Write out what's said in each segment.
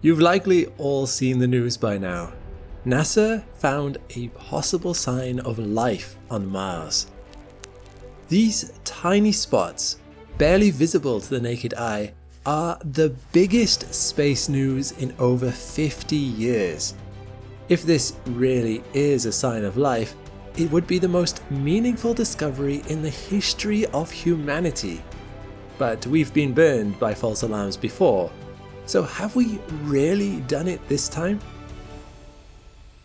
You've likely all seen the news by now. NASA found a possible sign of life on Mars. These tiny spots, barely visible to the naked eye, are the biggest space news in over 50 years. If this really is a sign of life, it would be the most meaningful discovery in the history of humanity. But we've been burned by false alarms before, so have we really done it this time?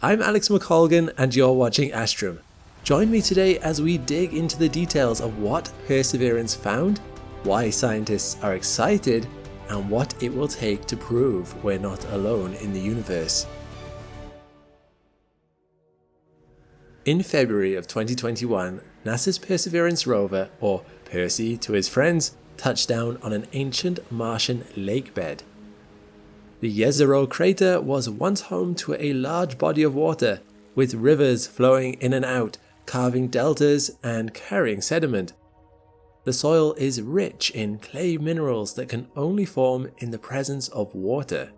I'm Alex McColgan and you're watching Astrum. Join me today as we dig into the details of what Perseverance found, why scientists are excited, and what it will take to prove we're not alone in the universe. In February of 2021, NASA's Perseverance rover, or Percy to his friends, touched down on an ancient Martian lake bed. The Jezero crater was once home to a large body of water, with rivers flowing in and out, carving deltas and carrying sediment. The soil is rich in clay minerals that can only form in the presence of water.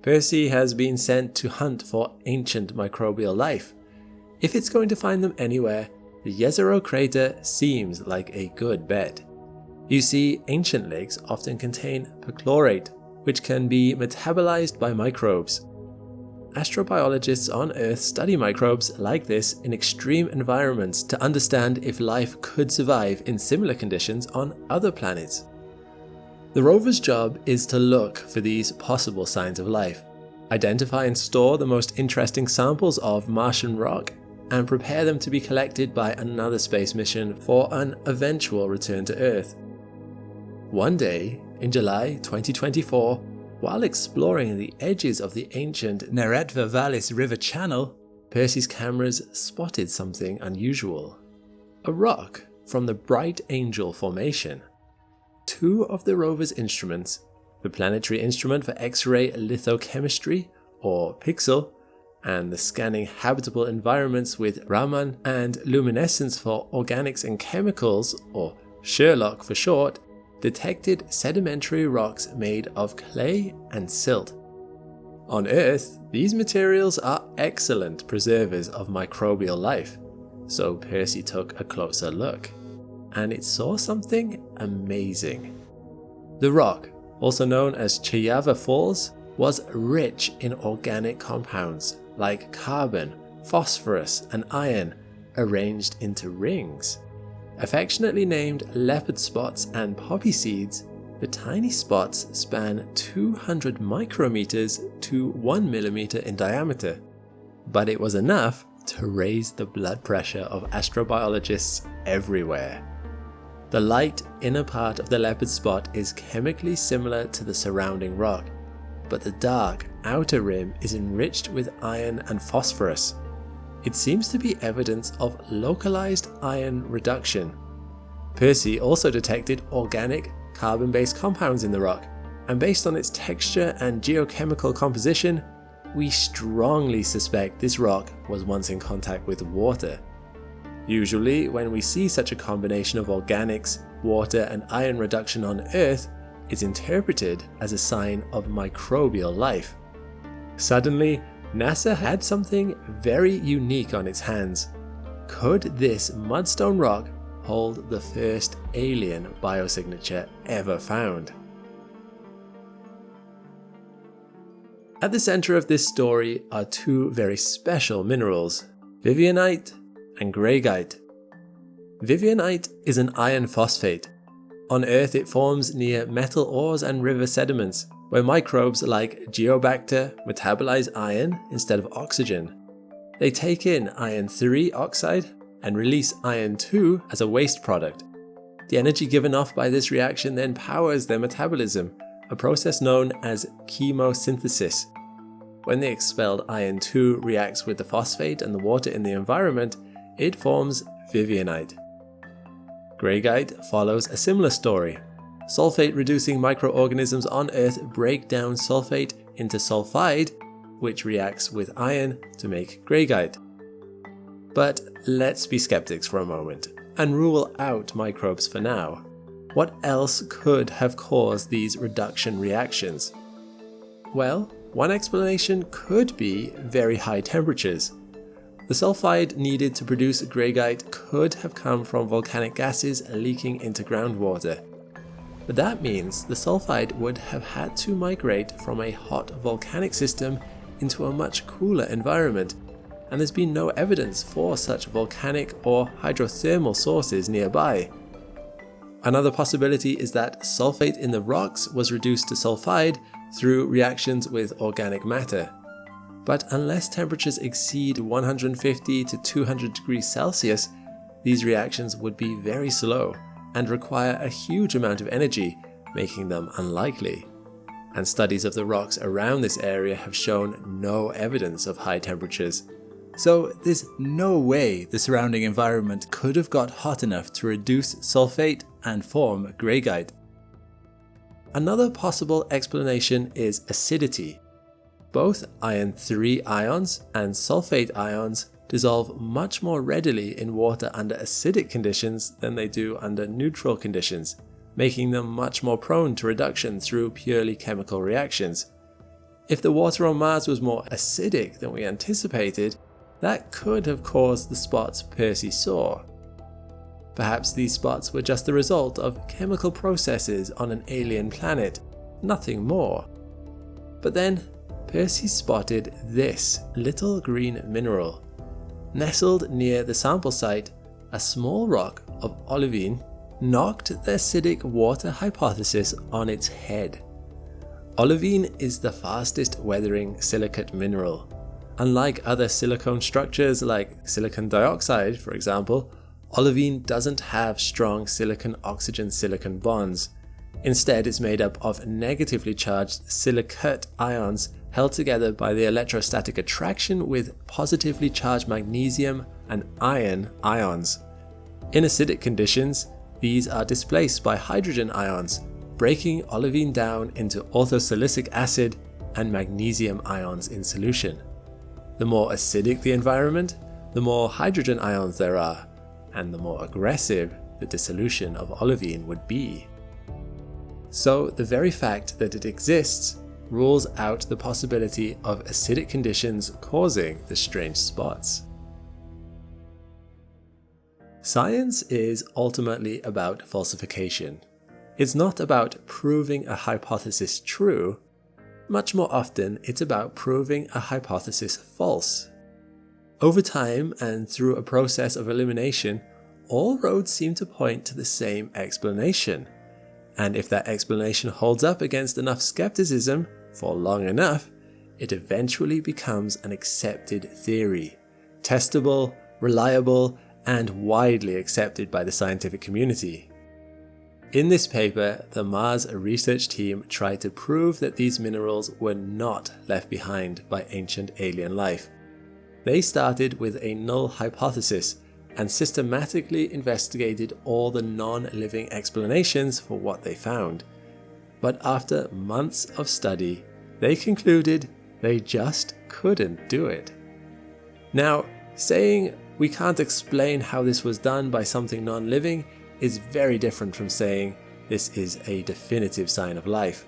Percy has been sent to hunt for ancient microbial life. If it's going to find them anywhere, the Jezero crater seems like a good bet. You see, ancient lakes often contain perchlorate, which can be metabolized by microbes. Astrobiologists on Earth study microbes like this in extreme environments to understand if life could survive in similar conditions on other planets. The rover's job is to look for these possible signs of life, identify and store the most interesting samples of Martian rock, and prepare them to be collected by another space mission for an eventual return to Earth. One day, in July 2024, while exploring the edges of the ancient Neretva Vallis River channel, Percy's cameras spotted something unusual. A rock from the Bright Angel Formation. Two of the rover's instruments, the Planetary Instrument for X-ray Lithochemistry, or PIXL, and the Scanning Habitable Environments with Raman and Luminescence for Organics and Chemicals, or SHERLOC for short, detected sedimentary rocks made of clay and silt. On Earth, these materials are excellent preservers of microbial life, so Percy took a closer look, and it saw something amazing. The rock, also known as Chayava Falls, was rich in organic compounds like carbon, phosphorus, and iron, arranged into rings. Affectionately named leopard spots and poppy seeds, the tiny spots span 200 micrometers to 1 millimeter in diameter. But it was enough to raise the blood pressure of astrobiologists everywhere. The light inner part of the leopard spot is chemically similar to the surrounding rock, but the dark outer rim is enriched with iron and phosphorus. It seems to be evidence of localized iron reduction. Percy also detected organic carbon-based compounds in the rock, and based on its texture and geochemical composition, we strongly suspect this rock was once in contact with water. Usually, when we see such a combination of organics, water, and iron reduction on Earth, it's interpreted as a sign of microbial life. Suddenly, NASA had something very unique on its hands. Could this mudstone rock hold the first alien biosignature ever found? At the center of this story are two very special minerals, vivianite and greigite. Vivianite is an iron phosphate. On Earth it forms near metal ores and river sediments, where microbes like Geobacter metabolize iron instead of oxygen. They take in iron 3 oxide and release iron 2 as a waste product. The energy given off by this reaction then powers their metabolism, a process known as chemosynthesis. When the expelled iron 2 reacts with the phosphate and the water in the environment, it forms vivianite. Greigite follows a similar story. Sulfate-reducing microorganisms on Earth break down sulfate into sulfide, which reacts with iron to make greigite. But let's be skeptics for a moment and rule out microbes for now. What else could have caused these reduction reactions? Well, one explanation could be very high temperatures. The sulfide needed to produce greigite could have come from volcanic gases leaking into groundwater. But that means the sulfide would have had to migrate from a hot volcanic system into a much cooler environment, and there's been no evidence for such volcanic or hydrothermal sources nearby. Another possibility is that sulfate in the rocks was reduced to sulfide through reactions with organic matter. But unless temperatures exceed 150 to 200 degrees Celsius, these reactions would be very slow and require a huge amount of energy, making them unlikely. And studies of the rocks around this area have shown no evidence of high temperatures. So there's no way the surrounding environment could have got hot enough to reduce sulfate and form greigite. Another possible explanation is acidity. Both iron 3 ions and sulfate ions dissolve much more readily in water under acidic conditions than they do under neutral conditions, making them much more prone to reduction through purely chemical reactions. If the water on Mars was more acidic than we anticipated, that could have caused the spots Percy saw. Perhaps these spots were just the result of chemical processes on an alien planet, nothing more. But then, Percy spotted this little green mineral. Nestled near the sample site, a small rock of olivine knocked the acidic water hypothesis on its head. Olivine is the fastest weathering silicate mineral. Unlike other silicone structures like silicon dioxide, for example, olivine doesn't have strong silicon-oxygen-silicon bonds. Instead, it's made up of negatively charged silicate ions held together by the electrostatic attraction with positively charged magnesium and iron ions. In acidic conditions, these are displaced by hydrogen ions, breaking olivine down into orthosilicic acid and magnesium ions in solution. The more acidic the environment, the more hydrogen ions there are, and the more aggressive the dissolution of olivine would be. So the very fact that it exists rules out the possibility of acidic conditions causing the strange spots. Science is ultimately about falsification. It's not about proving a hypothesis true. Much more often, it's about proving a hypothesis false. Over time, and through a process of elimination, all roads seem to point to the same explanation. And if that explanation holds up against enough skepticism for long enough, it eventually becomes an accepted theory, testable, reliable, and widely accepted by the scientific community. In this paper, the Mars research team tried to prove that these minerals were not left behind by ancient alien life. They started with a null hypothesis and systematically investigated all the non-living explanations for what they found. But after months of study, they concluded they just couldn't do it. Now, saying we can't explain how this was done by something non-living is very different from saying this is a definitive sign of life.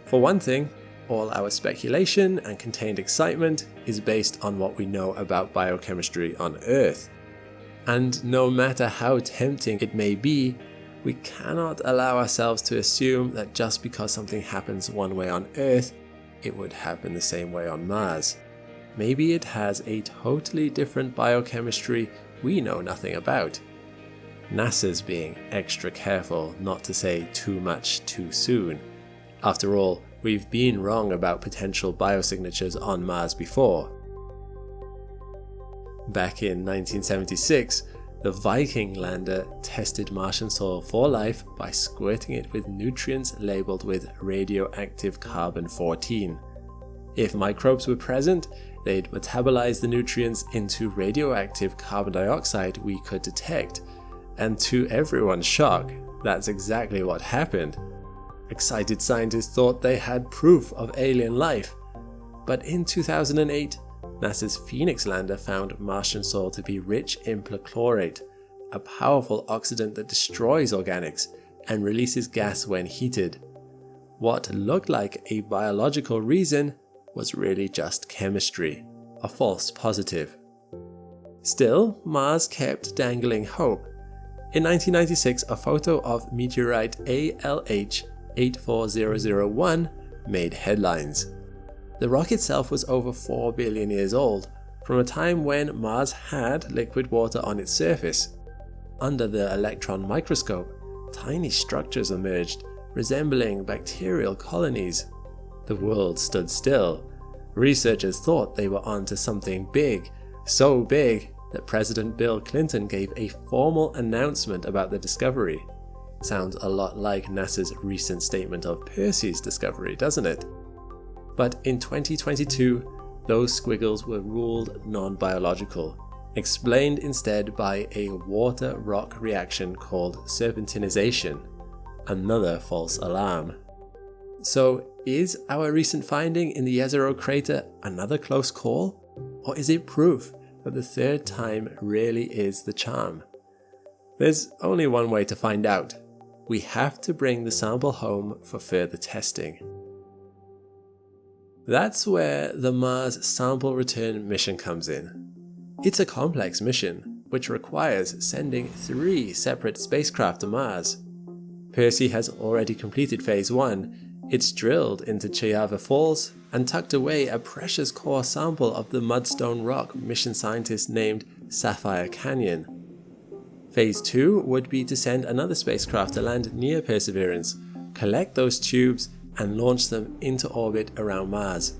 For one thing, all our speculation and contained excitement is based on what we know about biochemistry on Earth. And no matter how tempting it may be, we cannot allow ourselves to assume that just because something happens one way on Earth, it would happen the same way on Mars. Maybe it has a totally different biochemistry we know nothing about. NASA's being extra careful not to say too much too soon. After all, we've been wrong about potential biosignatures on Mars before. Back in 1976, the Viking lander tested Martian soil for life by squirting it with nutrients labeled with radioactive carbon-14. If microbes were present, they'd metabolize the nutrients into radioactive carbon dioxide we could detect. And to everyone's shock, that's exactly what happened. Excited scientists thought they had proof of alien life. But in 2008, NASA's Phoenix lander found Martian soil to be rich in perchlorate, a powerful oxidant that destroys organics and releases gas when heated. what looked like a biological reason was really just chemistry, a false positive. Still, Mars kept dangling hope. In 1996, a photo of meteorite ALH 84001 made headlines. The rock itself was over 4 billion years old, from a time when Mars had liquid water on its surface. Under the electron microscope, tiny structures emerged, resembling bacterial colonies. The world stood still. Researchers thought they were onto something big, so big that President Bill Clinton gave a formal announcement about the discovery. Sounds a lot like NASA's recent statement of Perseus discovery, doesn't it? But in 2022, those squiggles were ruled non-biological, explained instead by a water-rock reaction called serpentinization, another false alarm. So is our recent finding in the Jezero crater another close call? Or is it proof that the third time really is the charm? There's only one way to find out. We have to bring the sample home for further testing. That's where the Mars Sample Return mission comes in. It's a complex mission, which requires sending 3 separate spacecraft to Mars. Percy has already completed Phase 1. It's drilled into Chayava Falls and tucked away a precious core sample of the mudstone rock mission scientists named Sapphire Canyon. Phase 2 would be to send another spacecraft to land near Perseverance, collect those tubes, and launch them into orbit around Mars.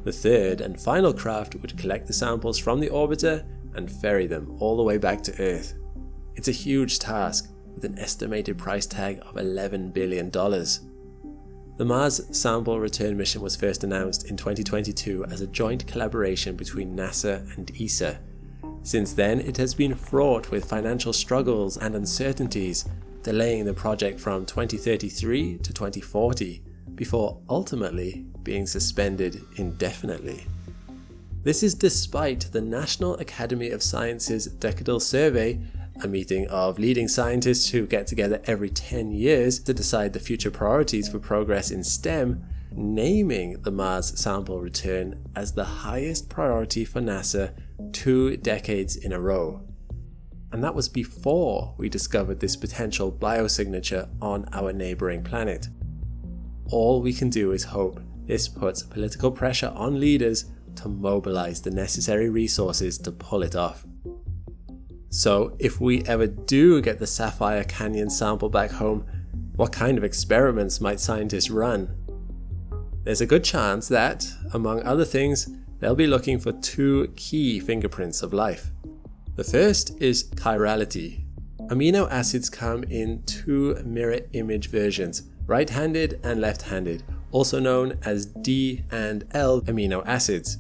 The third and final craft would collect the samples from the orbiter and ferry them all the way back to Earth. It's a huge task, with an estimated price tag of $11 billion. The Mars Sample Return mission was first announced in 2022 as a joint collaboration between NASA and ESA. Since then, it has been fraught with financial struggles and uncertainties, delaying the project from 2033 to 2040, before ultimately being suspended indefinitely. This is despite the National Academy of Sciences Decadal Survey, a meeting of leading scientists who get together every 10 years to decide the future priorities for progress in STEM, naming the Mars Sample Return as the highest priority for NASA 2 decades in a row. And that was before we discovered this potential biosignature on our neighboring planet. All we can do is hope this puts political pressure on leaders to mobilize the necessary resources to pull it off. So if we ever do get the Sapphire Canyon sample back home, what kind of experiments might scientists run? There's a good chance that, among other things, they'll be looking for 2 key fingerprints of life. The first is chirality. Amino acids come in 2 mirror image versions, right-handed and left-handed, also known as D and L amino acids.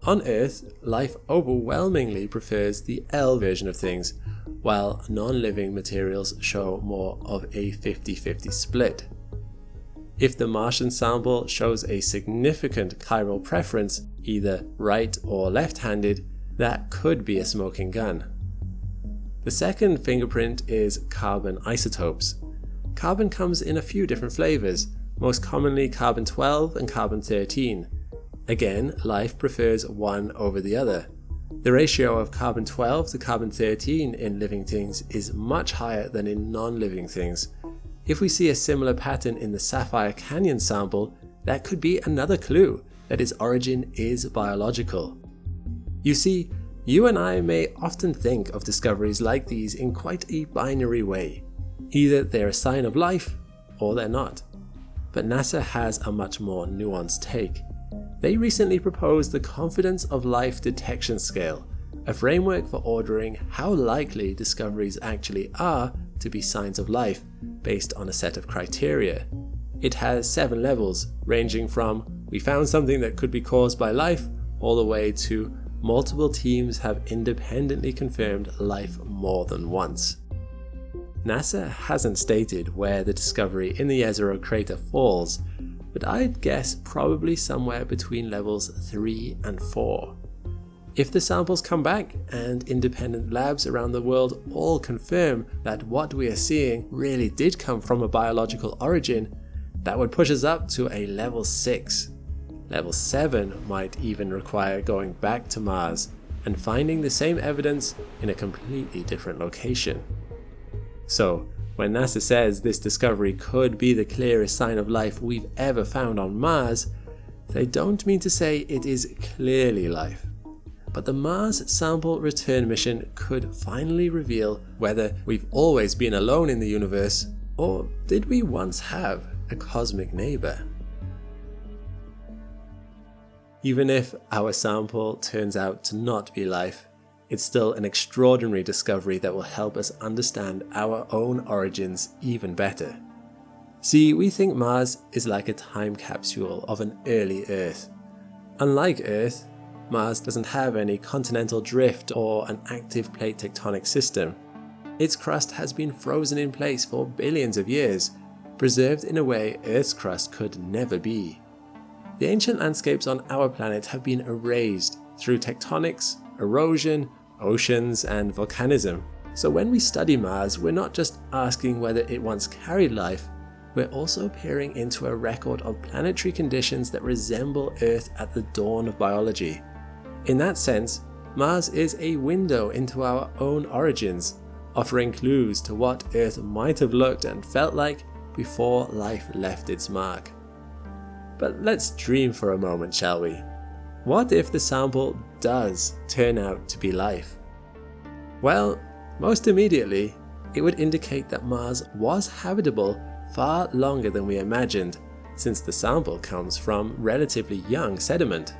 On Earth, life overwhelmingly prefers the L version of things, while non-living materials show more of a 50-50 split. If the Martian sample shows a significant chiral preference, either right or left-handed, that could be a smoking gun. The second fingerprint is carbon isotopes. Carbon comes in a few different flavors, most commonly carbon-12 and carbon-13. Again, life prefers one over the other. The ratio of carbon-12 to carbon-13 in living things is much higher than in non-living things. If we see a similar pattern in the Sapphire Canyon sample, that could be another clue that its origin is biological. You see, you and I may often think of discoveries like these in quite a binary way. Either they're a sign of life, or they're not. But NASA has a much more nuanced take. They recently proposed the Confidence of Life Detection Scale, a framework for ordering how likely discoveries actually are to be signs of life, based on a set of criteria. It has 7 levels, ranging from "we found something that could be caused by life," all the way to "multiple teams have independently confirmed life more than once." NASA hasn't stated where the discovery in the Jezero crater falls, but I'd guess probably somewhere between levels 3 and 4. If the samples come back and independent labs around the world all confirm that what we are seeing really did come from a biological origin, That would push us up to a level 6. Level 7 might even require going back to Mars and finding the same evidence in a completely different location. So, when NASA says this discovery could be the clearest sign of life we've ever found on Mars, they don't mean to say it is clearly life. But the Mars sample return mission could finally reveal whether we've always been alone in the universe, or did we once have a cosmic neighbor? Even if our sample turns out to not be life, it's still an extraordinary discovery that will help us understand our own origins even better. See, we think Mars is like a time capsule of an early Earth. Unlike Earth, Mars doesn't have any continental drift or an active plate tectonic system. Its crust has been frozen in place for billions of years, preserved in a way Earth's crust could never be. The ancient landscapes on our planet have been erased through tectonics, erosion, oceans, and volcanism. So when we study Mars, we're not just asking whether it once carried life, we're also peering into a record of planetary conditions that resemble Earth at the dawn of biology. In that sense, Mars is a window into our own origins, offering clues to what Earth might have looked and felt like before life left its mark. But let's dream for a moment, shall we? What if the sample does turn out to be life? Well, most immediately, it would indicate that Mars was habitable far longer than we imagined, since the sample comes from relatively young sediment.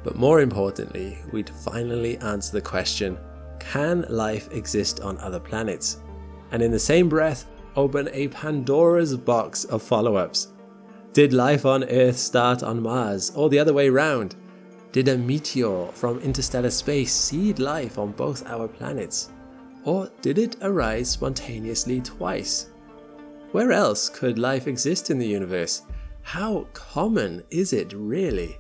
But more importantly, we'd finally answer the question, can life exist on other planets? And in the same breath, open a Pandora's box of follow-ups. Did life on Earth start on Mars, or the other way round? Did a meteor from interstellar space seed life on both our planets? Or did it arise spontaneously twice? Where else could life exist in the universe? How common is it really?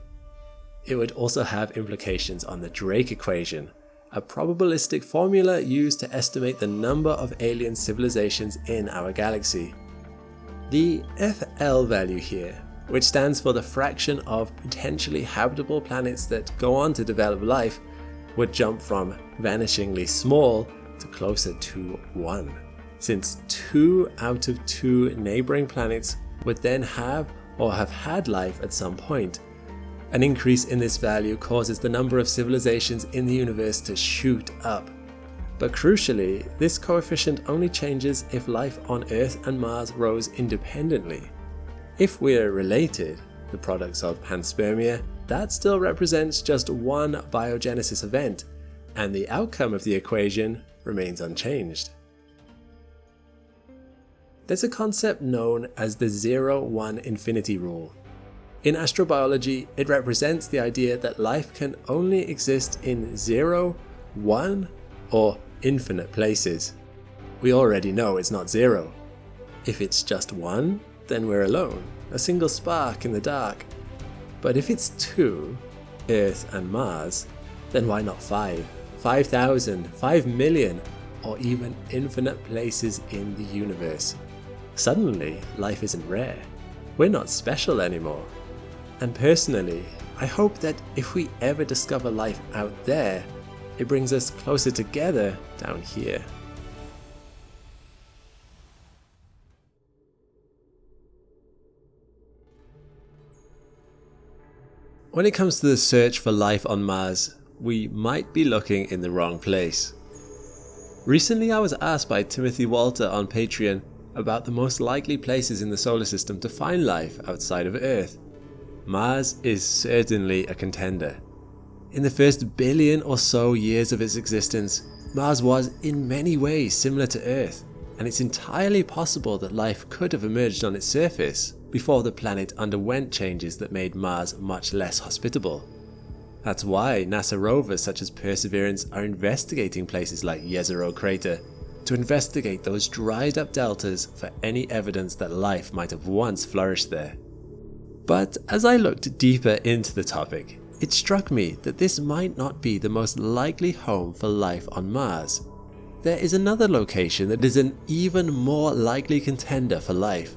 It would also have implications on the Drake equation, a probabilistic formula used to estimate the number of alien civilizations in our galaxy. The FL value here, which stands for the fraction of potentially habitable planets that go on to develop life, would jump from vanishingly small to closer to 1, since 2 out of 2 neighboring planets would then have or have had life at some point. An increase in this value causes the number of civilizations in the universe to shoot up. But crucially, this coefficient only changes if life on Earth and Mars rose independently. If we're related, the products of panspermia, that still represents just one biogenesis event, and the outcome of the equation remains unchanged. There's a concept known as the 0-1 infinity rule. In astrobiology, it represents the idea that life can only exist in 0, 1, or infinite places. We already know it's not 0. If it's just 1, then we're alone, a single spark in the dark. But if it's 2, Earth and Mars, then why not 5, 5,000, 5 million, or even infinite places in the universe? Suddenly, life isn't rare. We're not special anymore. And personally, I hope that if we ever discover life out there, it brings us closer together down here. When it comes to the search for life on Mars, we might be looking in the wrong place. Recently I was asked by Timothy Walter on Patreon about the most likely places in the solar system to find life outside of Earth. Mars is certainly a contender. In the first billion or so years of its existence, Mars was in many ways similar to Earth, and it's entirely possible that life could have emerged on its surface before the planet underwent changes that made Mars much less hospitable. That's why NASA rovers such as Perseverance are investigating places like Jezero Crater to investigate those dried up deltas for any evidence that life might have once flourished there. But as I looked deeper into the topic, it struck me that this might not be the most likely home for life on Mars. There is another location that is an even more likely contender for life.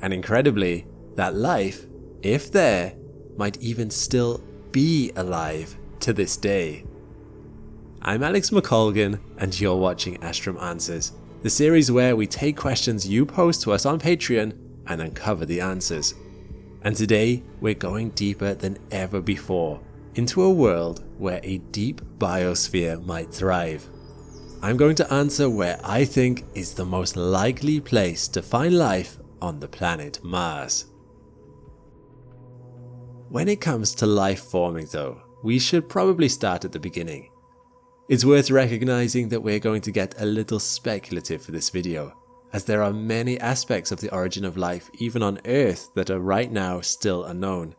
and incredibly, that life, if there, might even still be alive to this day. I'm Alex McColgan, and you're watching Astrum Answers, the series where we take questions you post to us on Patreon and uncover the answers. And today, we're going deeper than ever before into a world where a deep biosphere might thrive. I'm going to answer where I think is the most likely place to find life on the planet Mars. When it comes to life forming though, we should probably start at the beginning. It's worth recognizing that we're going to get a little speculative for this video, as there are many aspects of the origin of life even on Earth that are right now still unknown.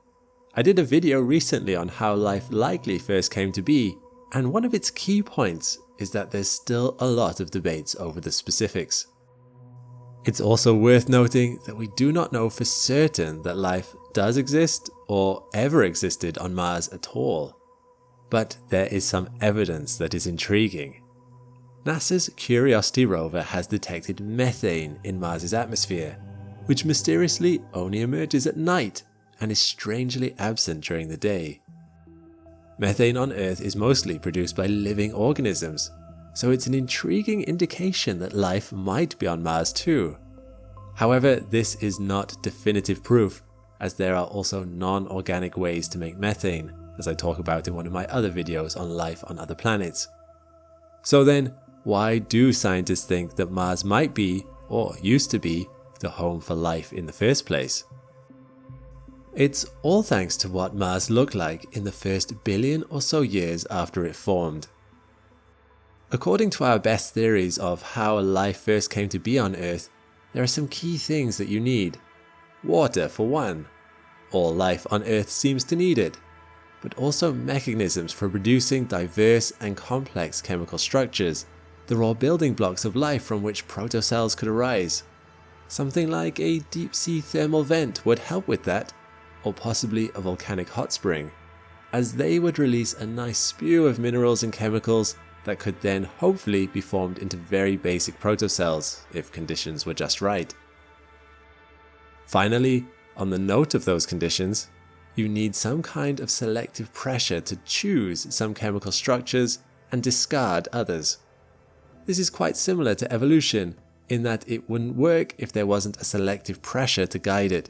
I did a video recently on how life likely first came to be, and one of its key points is that there's still a lot of debates over the specifics. It's also worth noting that we do not know for certain that life does exist or ever existed on Mars at all. But there is some evidence that is intriguing. NASA's Curiosity rover has detected methane in Mars's atmosphere, which mysteriously only emerges at night and is strangely absent during the day. Methane on Earth is mostly produced by living organisms, so it's an intriguing indication that life might be on Mars too. However, this is not definitive proof, as there are also non-organic ways to make methane, as I talk about in one of my other videos on life on other planets. So then, why do scientists think that Mars might be, or used to be, the home for life in the first place? It's all thanks to what Mars looked like in the first billion or so years after it formed. According to our best theories of how life first came to be on Earth, there are some key things that you need. Water for one. All life on Earth seems to need it. But also mechanisms for producing diverse and complex chemical structures, the raw building blocks of life from which protocells could arise. Something like a deep-sea thermal vent would help with that, or possibly a volcanic hot spring, as they would release a nice spew of minerals and chemicals that could then hopefully be formed into very basic protocells if conditions were just right. Finally, on the note of those conditions, you need some kind of selective pressure to choose some chemical structures and discard others. This is quite similar to evolution, in that it wouldn't work if there wasn't a selective pressure to guide it.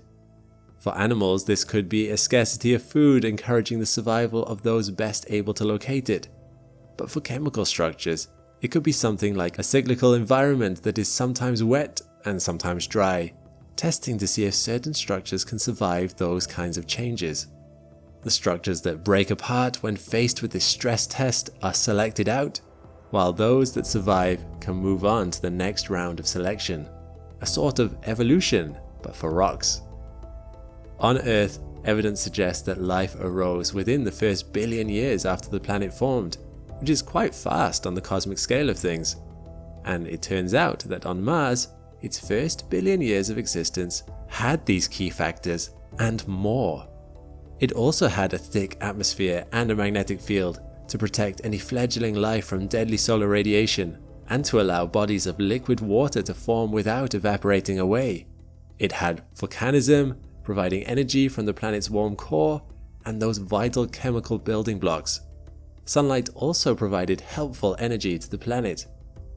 For animals, this could be a scarcity of food encouraging the survival of those best able to locate it. But for chemical structures, it could be something like a cyclical environment that is sometimes wet and sometimes dry, testing to see if certain structures can survive those kinds of changes. The structures that break apart when faced with this stress test are selected out, while those that survive can move on to the next round of selection. A sort of evolution, but for rocks. On Earth, evidence suggests that life arose within the first billion years after the planet formed, which is quite fast on the cosmic scale of things. And it turns out that on Mars, its first billion years of existence had these key factors and more. It also had a thick atmosphere and a magnetic field to protect any fledgling life from deadly solar radiation and to allow bodies of liquid water to form without evaporating away. It had volcanism, providing energy from the planet's warm core and those vital chemical building blocks. Sunlight also provided helpful energy to the planet.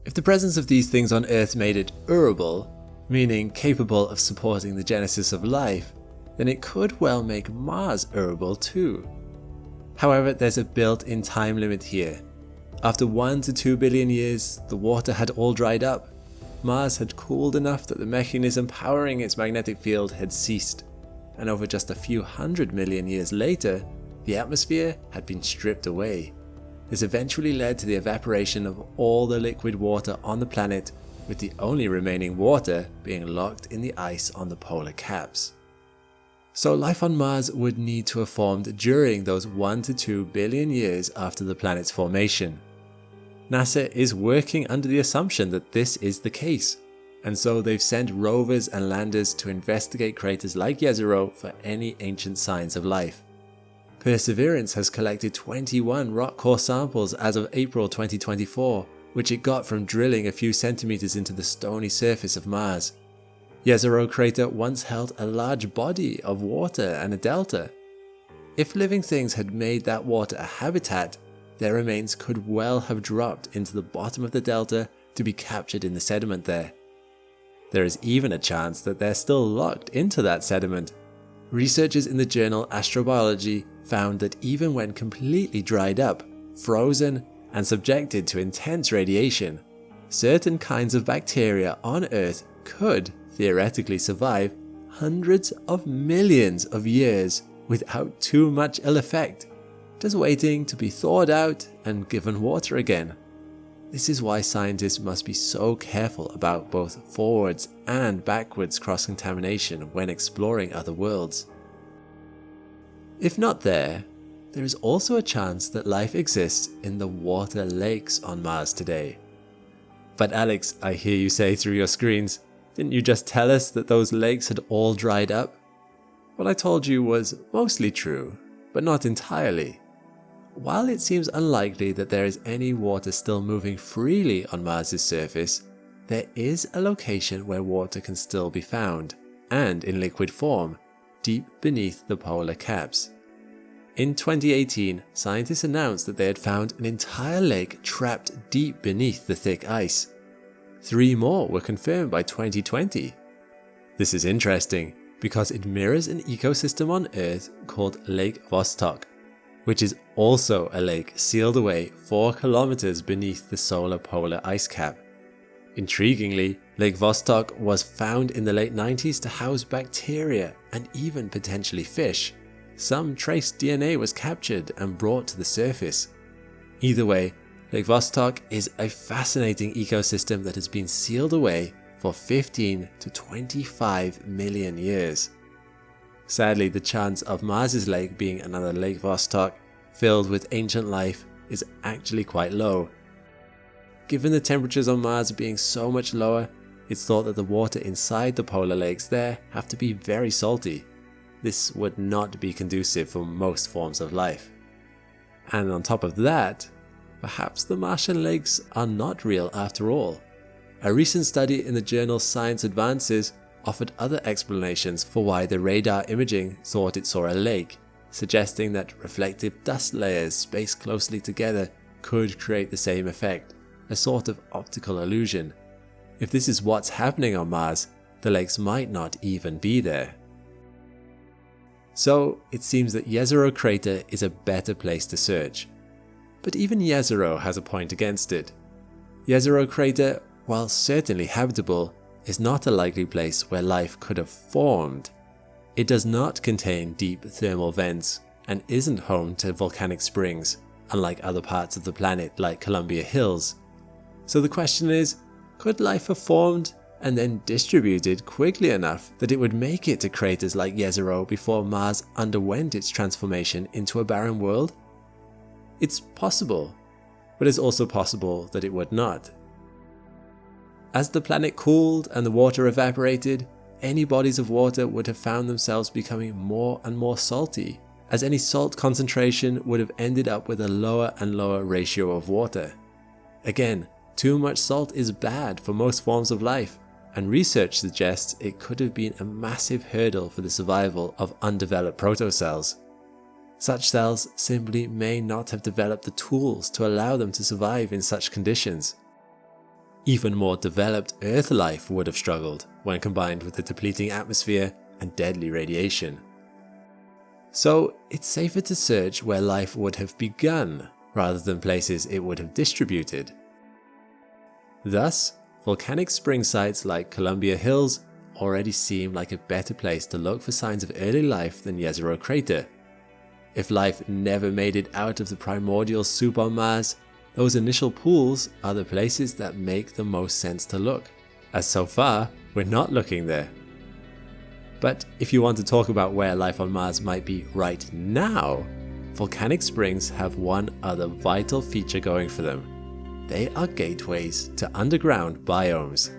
If the presence of these things on Earth made it urable, meaning capable of supporting the genesis of life, then it could well make Mars urable too. However, there's a built-in time limit here. After 1 to 2 billion years, the water had all dried up. Mars had cooled enough that the mechanism powering its magnetic field had ceased, and over just a few 100 million years later, the atmosphere had been stripped away. This eventually led to the evaporation of all the liquid water on the planet, with the only remaining water being locked in the ice on the polar caps. So life on Mars would need to have formed during those 1 to 2 billion years after the planet's formation. NASA is working under the assumption that this is the case, and so they've sent rovers and landers to investigate craters like Jezero for any ancient signs of life. Perseverance has collected 21 rock core samples as of April 2024, which it got from drilling a few centimeters into the stony surface of Mars. Jezero crater once held a large body of water and a delta. If living things had made that water a habitat, their remains could well have dropped into the bottom of the delta to be captured in the sediment there. There is even a chance that they're still locked into that sediment. Researchers in the journal Astrobiology found that even when completely dried up, frozen, and subjected to intense radiation, certain kinds of bacteria on Earth could theoretically survive hundreds of millions of years without too much ill effect, just waiting to be thawed out and given water again. This is why scientists must be so careful about both forwards and backwards cross-contamination when exploring other worlds. If not there is also a chance that life exists in the water lakes on Mars today. But Alex, I hear you say through your screens, didn't you just tell us that those lakes had all dried up? What I told you was mostly true, but not entirely. While it seems unlikely that there is any water still moving freely on Mars's surface, there is a location where water can still be found, and in liquid form, deep beneath the polar caps. In 2018, scientists announced that they had found an entire lake trapped deep beneath the thick ice. 3 more were confirmed by 2020. This is interesting because it mirrors an ecosystem on Earth called Lake Vostok, which is also a lake sealed away 4 kilometers beneath the solar polar ice cap. Intriguingly, Lake Vostok was found in the late 90s to house bacteria and even potentially fish. Some trace DNA was captured and brought to the surface. Either way, Lake Vostok is a fascinating ecosystem that has been sealed away for 15 to 25 million years. Sadly, the chance of Mars's lake being another Lake Vostok filled with ancient life is actually quite low. Given the temperatures on Mars being so much lower, it's thought that the water inside the polar lakes there have to be very salty. This would not be conducive for most forms of life. And on top of that, perhaps the Martian lakes are not real after all. A recent study in the journal Science Advances offered other explanations for why the radar imaging thought it saw a lake, suggesting that reflective dust layers spaced closely together could create the same effect, a sort of optical illusion. If this is what's happening on Mars, the lakes might not even be there. So it seems that Jezero crater is a better place to search. But even Jezero has a point against it. Jezero crater, while certainly habitable, is not a likely place where life could have formed. It does not contain deep thermal vents and isn't home to volcanic springs, unlike other parts of the planet like Columbia Hills. So the question is, could life have formed and then distributed quickly enough that it would make it to craters like Jezero before Mars underwent its transformation into a barren world? It's possible, but it's also possible that it would not. As the planet cooled and the water evaporated, any bodies of water would have found themselves becoming more and more salty, as any salt concentration would have ended up with a lower and lower ratio of water. Again, too much salt is bad for most forms of life, and research suggests it could have been a massive hurdle for the survival of undeveloped protocells. Such cells simply may not have developed the tools to allow them to survive in such conditions. Even more developed Earth life would have struggled when combined with the depleting atmosphere and deadly radiation. So it's safer to search where life would have begun rather than places it would have distributed. Thus, volcanic spring sites like Columbia Hills already seem like a better place to look for signs of early life than Jezero crater. If life never made it out of the primordial soup on Mars, those initial pools are the places that make the most sense to look, as so far we're not looking there. But if you want to talk about where life on Mars might be right now, volcanic springs have one other vital feature going for them. They are gateways to underground biomes.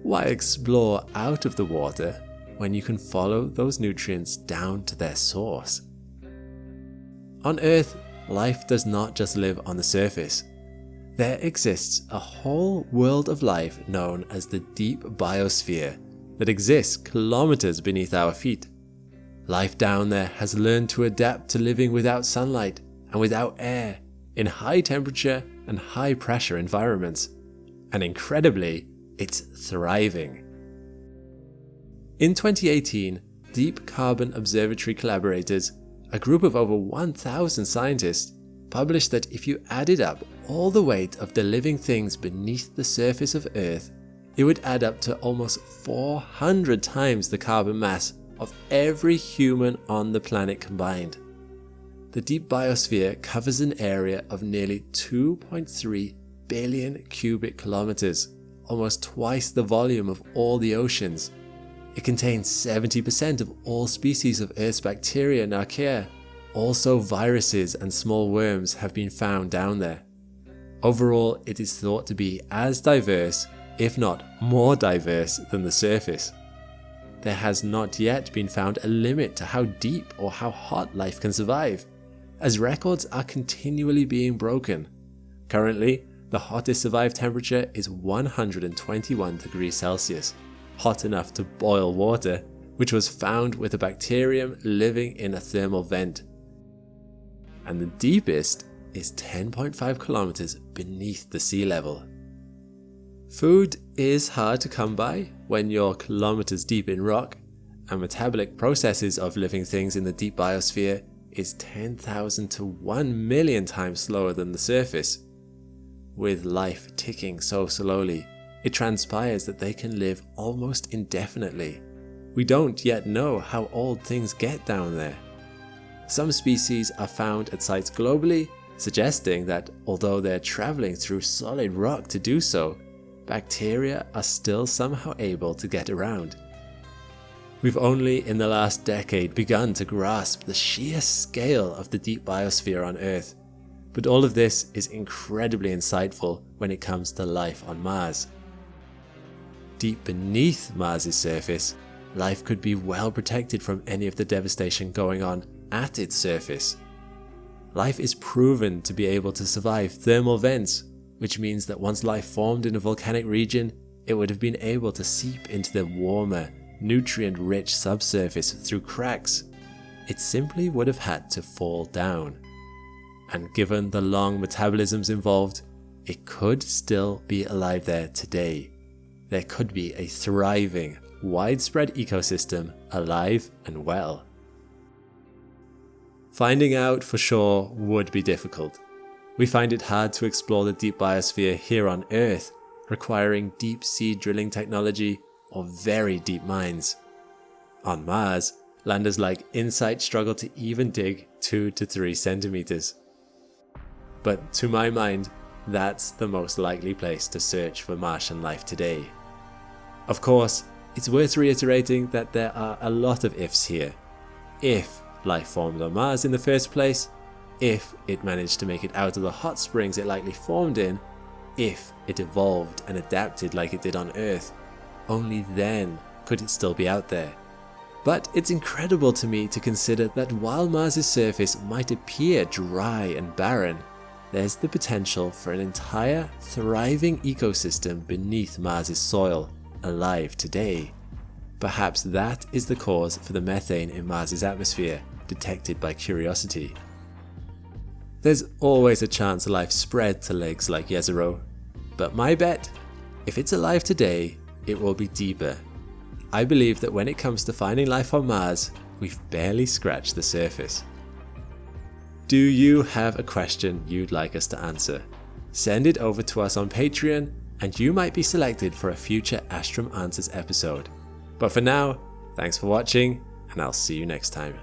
Why explore out of the water when you can follow those nutrients down to their source? On Earth, life does not just live on the surface. There exists a whole world of life known as the deep biosphere, that exists kilometers beneath our feet. Life down there has learned to adapt to living without sunlight and without air in high temperature and high pressure environments. And incredibly, it's thriving. In 2018, Deep Carbon Observatory collaborators, a group of over 1,000 scientists, published that if you added up all the weight of the living things beneath the surface of Earth, it would add up to almost 400 times the carbon mass of every human on the planet combined. The deep biosphere covers an area of nearly 2.3 billion cubic kilometers, almost twice the volume of all the oceans. It contains 70% of all species of Earth's bacteria and archaea. Also, viruses and small worms have been found down there. Overall, it is thought to be as diverse, if not more diverse, than the surface. There has not yet been found a limit to how deep or how hot life can survive, as records are continually being broken. Currently, the hottest survived temperature is 121 degrees Celsius, hot enough to boil water, which was found with a bacterium living in a thermal vent. And the deepest is 10.5 kilometers beneath the sea level. Food is hard to come by when you're kilometers deep in rock, and metabolic processes of living things in the deep biosphere is 10,000 to 1 million times slower than the surface. With life ticking so slowly, it transpires that they can live almost indefinitely. We don't yet know how old things get down there. Some species are found at sites globally, suggesting that although they're traveling through solid rock to do so, bacteria are still somehow able to get around. We've only in the last decade begun to grasp the sheer scale of the deep biosphere on Earth, but all of this is incredibly insightful when it comes to life on Mars. Deep beneath Mars's surface, life could be well protected from any of the devastation going on at its surface. Life is proven to be able to survive thermal vents, which means that once life formed in a volcanic region, it would have been able to seep into the warmer, nutrient-rich subsurface through cracks. It simply would have had to fall down. And given the long metabolisms involved, it could still be alive there today. There could be a thriving, widespread ecosystem alive and well. Finding out for sure would be difficult. We find it hard to explore the deep biosphere here on Earth, requiring deep sea drilling technology or very deep mines. On Mars, landers like InSight struggle to even dig 2 to 3 centimeters. But to my mind, that's the most likely place to search for Martian life today. Of course, it's worth reiterating that there are a lot of ifs here. If life formed on Mars in the first place, if it managed to make it out of the hot springs it likely formed in, if it evolved and adapted like it did on Earth, only then could it still be out there. But it's incredible to me to consider that while Mars's surface might appear dry and barren, there's the potential for an entire thriving ecosystem beneath Mars's soil, alive today. Perhaps that is the cause for the methane in Mars's atmosphere, detected by Curiosity. There's always a chance life spread to lakes like Jezero, but my bet, if it's alive today, it will be deeper. I believe that when it comes to finding life on Mars, we've barely scratched the surface. Do you have a question you'd like us to answer? Send it over to us on Patreon and you might be selected for a future Astrum Answers episode. But for now, thanks for watching and I'll see you next time.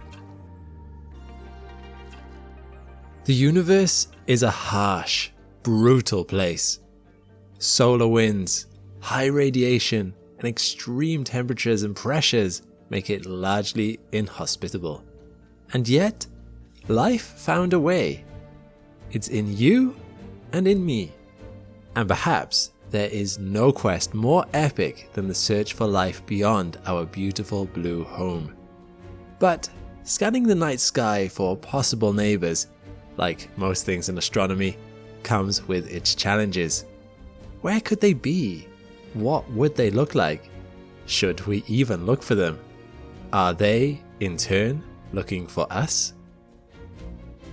The universe is a harsh, brutal place. Solar winds, high radiation, and extreme temperatures and pressures make it largely inhospitable. And yet, life found a way. It's in you and in me. And perhaps there is no quest more epic than the search for life beyond our beautiful blue home. But scanning the night sky for possible neighbors, like most things in astronomy, comes with its challenges. Where could they be? What would they look like? should we even look for them? Are they, in turn, looking for us?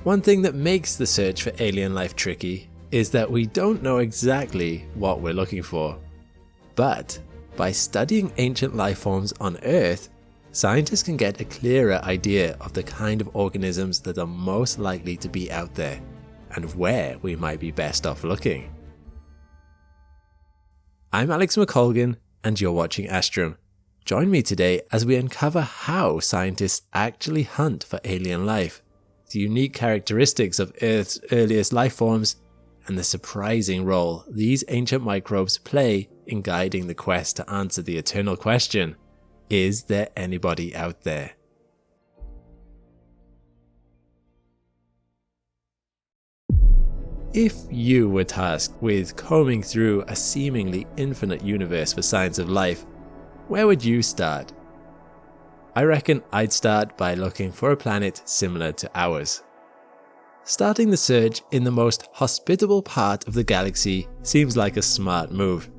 One thing that makes the search for alien life tricky is that we don't know exactly what we're looking for. But by studying ancient life forms on Earth, scientists can get a clearer idea of the kind of organisms that are most likely to be out there, and where we might be best off looking. I'm Alex McColgan, and you're watching Astrum. Join me today as we uncover how scientists actually hunt for alien life, the unique characteristics of Earth's earliest life forms, and the surprising role these ancient microbes play in guiding the quest to answer the eternal question, is there anybody out there? If you were tasked with combing through a seemingly infinite universe for signs of life, where would you start? I reckon I'd start by looking for a planet similar to ours. Starting the search in the most hospitable part of the galaxy seems like a smart move.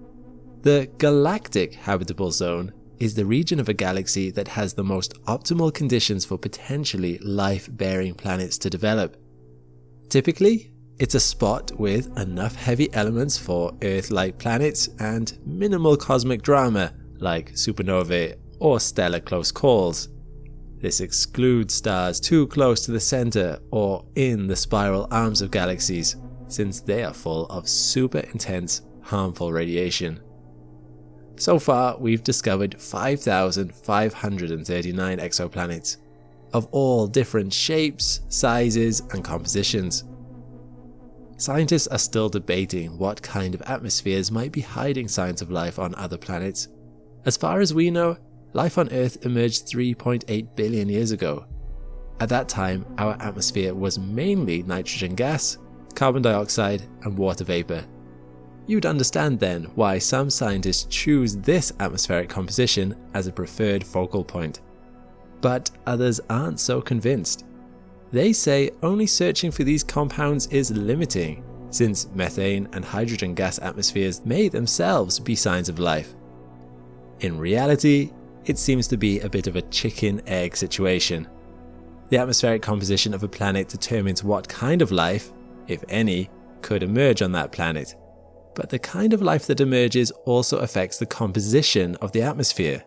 The galactic habitable zone is the region of a galaxy that has the most optimal conditions for potentially life-bearing planets to develop. Typically, it's a spot with enough heavy elements for Earth-like planets and minimal cosmic drama like supernovae or stellar close calls. This excludes stars too close to the center or in the spiral arms of galaxies, since they are full of super intense, harmful radiation. So far, we've discovered 5,539 exoplanets, of all different shapes, sizes, and compositions. Scientists are still debating what kind of atmospheres might be hiding signs of life on other planets. As far as we know, life on Earth emerged 3.8 billion years ago. At that time, our atmosphere was mainly nitrogen gas, carbon dioxide, and water vapor. You'd understand then why some scientists choose this atmospheric composition as a preferred focal point. But others aren't so convinced. They say only searching for these compounds is limiting, since methane and hydrogen gas atmospheres may themselves be signs of life. In reality, it seems to be a bit of a chicken-egg situation. The atmospheric composition of a planet determines what kind of life, if any, could emerge on that planet. But the kind of life that emerges also affects the composition of the atmosphere.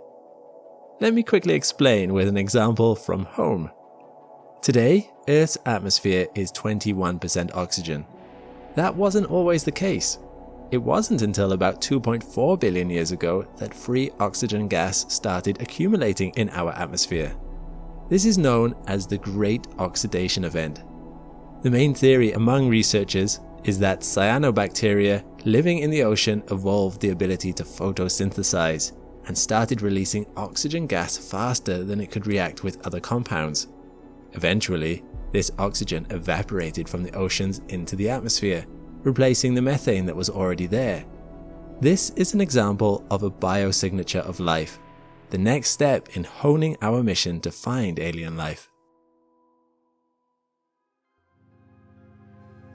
Let me quickly explain with an example from home. Today, Earth's atmosphere is 21% oxygen. That wasn't always the case. It wasn't until about 2.4 billion years ago that free oxygen gas started accumulating in our atmosphere. This is known as the Great Oxidation Event. The main theory among researchers is that cyanobacteria living in the ocean evolved the ability to photosynthesize and started releasing oxygen gas faster than it could react with other compounds. Eventually, this oxygen evaporated from the oceans into the atmosphere, replacing the methane that was already there. This is an example of a biosignature of life, the next step in honing our mission to find alien life.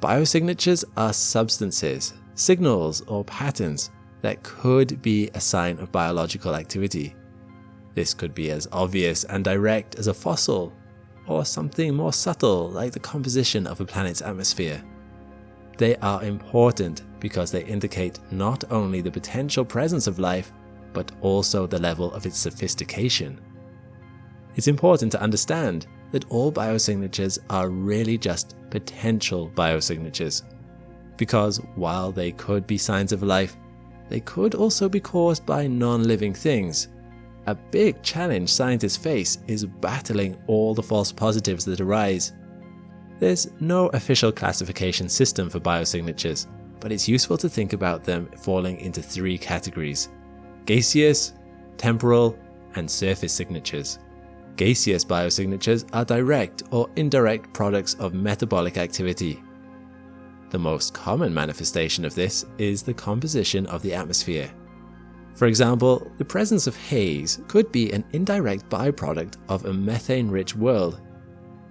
Biosignatures are substances, signals, or patterns that could be a sign of biological activity. This could be as obvious and direct as a fossil, or something more subtle like the composition of a planet's atmosphere. They are important because they indicate not only the potential presence of life, but also the level of its sophistication. It's important to understand that all biosignatures are really just potential biosignatures, because while they could be signs of life, they could also be caused by non-living things. A big challenge scientists face is battling all the false positives that arise. There's no official classification system for biosignatures, but it's useful to think about them falling into three categories: gaseous, temporal, and surface signatures. Gaseous biosignatures are direct or indirect products of metabolic activity. The most common manifestation of this is the composition of the atmosphere. For example, the presence of haze could be an indirect byproduct of a methane-rich world.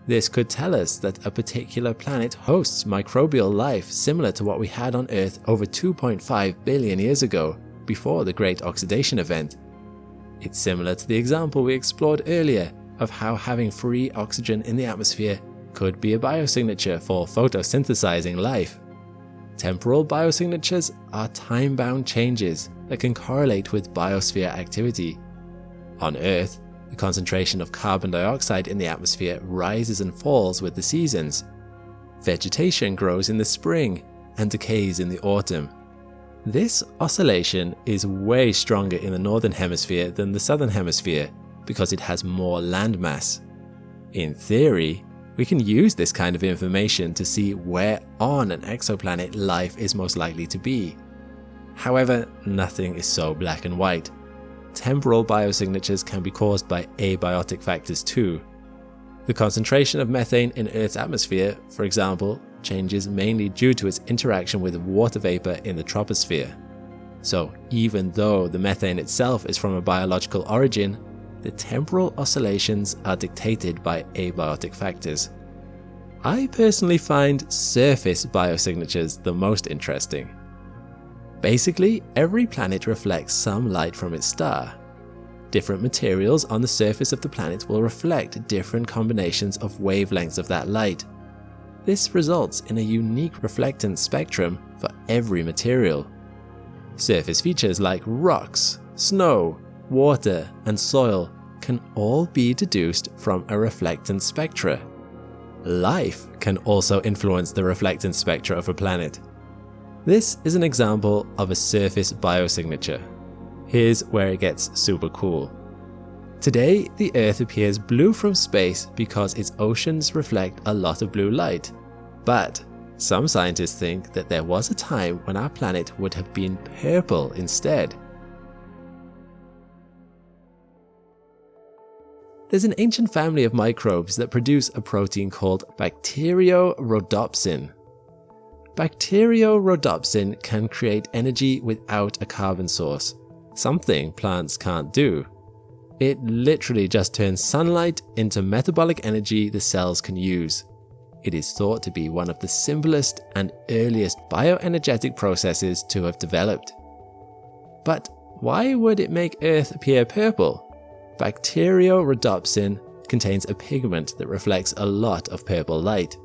This could tell us that a particular planet hosts microbial life similar to what we had on Earth over 2.5 billion years ago, before the Great Oxidation Event. It's similar to the example we explored earlier of how having free oxygen in the atmosphere could be a biosignature for photosynthesizing life. Temporal biosignatures are time-bound changes that can correlate with biosphere activity. On Earth, the concentration of carbon dioxide in the atmosphere rises and falls with the seasons. Vegetation grows in the spring and decays in the autumn. This oscillation is way stronger in the northern hemisphere than the southern hemisphere because it has more landmass. In theory, we can use this kind of information to see where on an exoplanet life is most likely to be. However, nothing is so black and white. Temporal biosignatures can be caused by abiotic factors too. The concentration of methane in Earth's atmosphere, for example, changes mainly due to its interaction with water vapor in the troposphere. So even though the methane itself is from a biological origin, the temporal oscillations are dictated by abiotic factors. I personally find surface biosignatures the most interesting. Basically, every planet reflects some light from its star. Different materials on the surface of the planet will reflect different combinations of wavelengths of that light. This results in a unique reflectance spectrum for every material. Surface features like rocks, snow, water, and soil can all be deduced from a reflectance spectra. Life can also influence the reflectance spectra of a planet. This is an example of a surface biosignature. Here's where it gets super cool. Today, the Earth appears blue from space because its oceans reflect a lot of blue light. But some scientists think that there was a time when our planet would have been purple instead. There's an ancient family of microbes that produce a protein called bacteriorhodopsin. Bacteriorhodopsin can create energy without a carbon source, something plants can't do. It literally just turns sunlight into metabolic energy the cells can use. It is thought to be one of the simplest and earliest bioenergetic processes to have developed. But why would it make Earth appear purple? Bacteriorhodopsin contains a pigment that reflects a lot of purple light.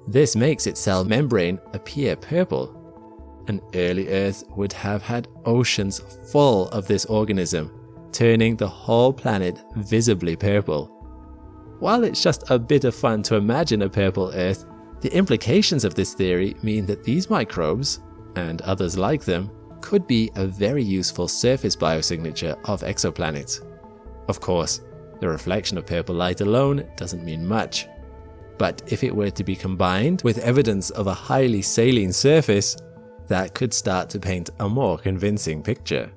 This makes its cell membrane appear purple. An early Earth would have had oceans full of this organism, turning the whole planet visibly purple. While it's just a bit of fun to imagine a purple Earth, the implications of this theory mean that these microbes, and others like them, could be a very useful surface biosignature of exoplanets. Of course, the reflection of purple light alone doesn't mean much. But if it were to be combined with evidence of a highly saline surface, that could start to paint a more convincing picture.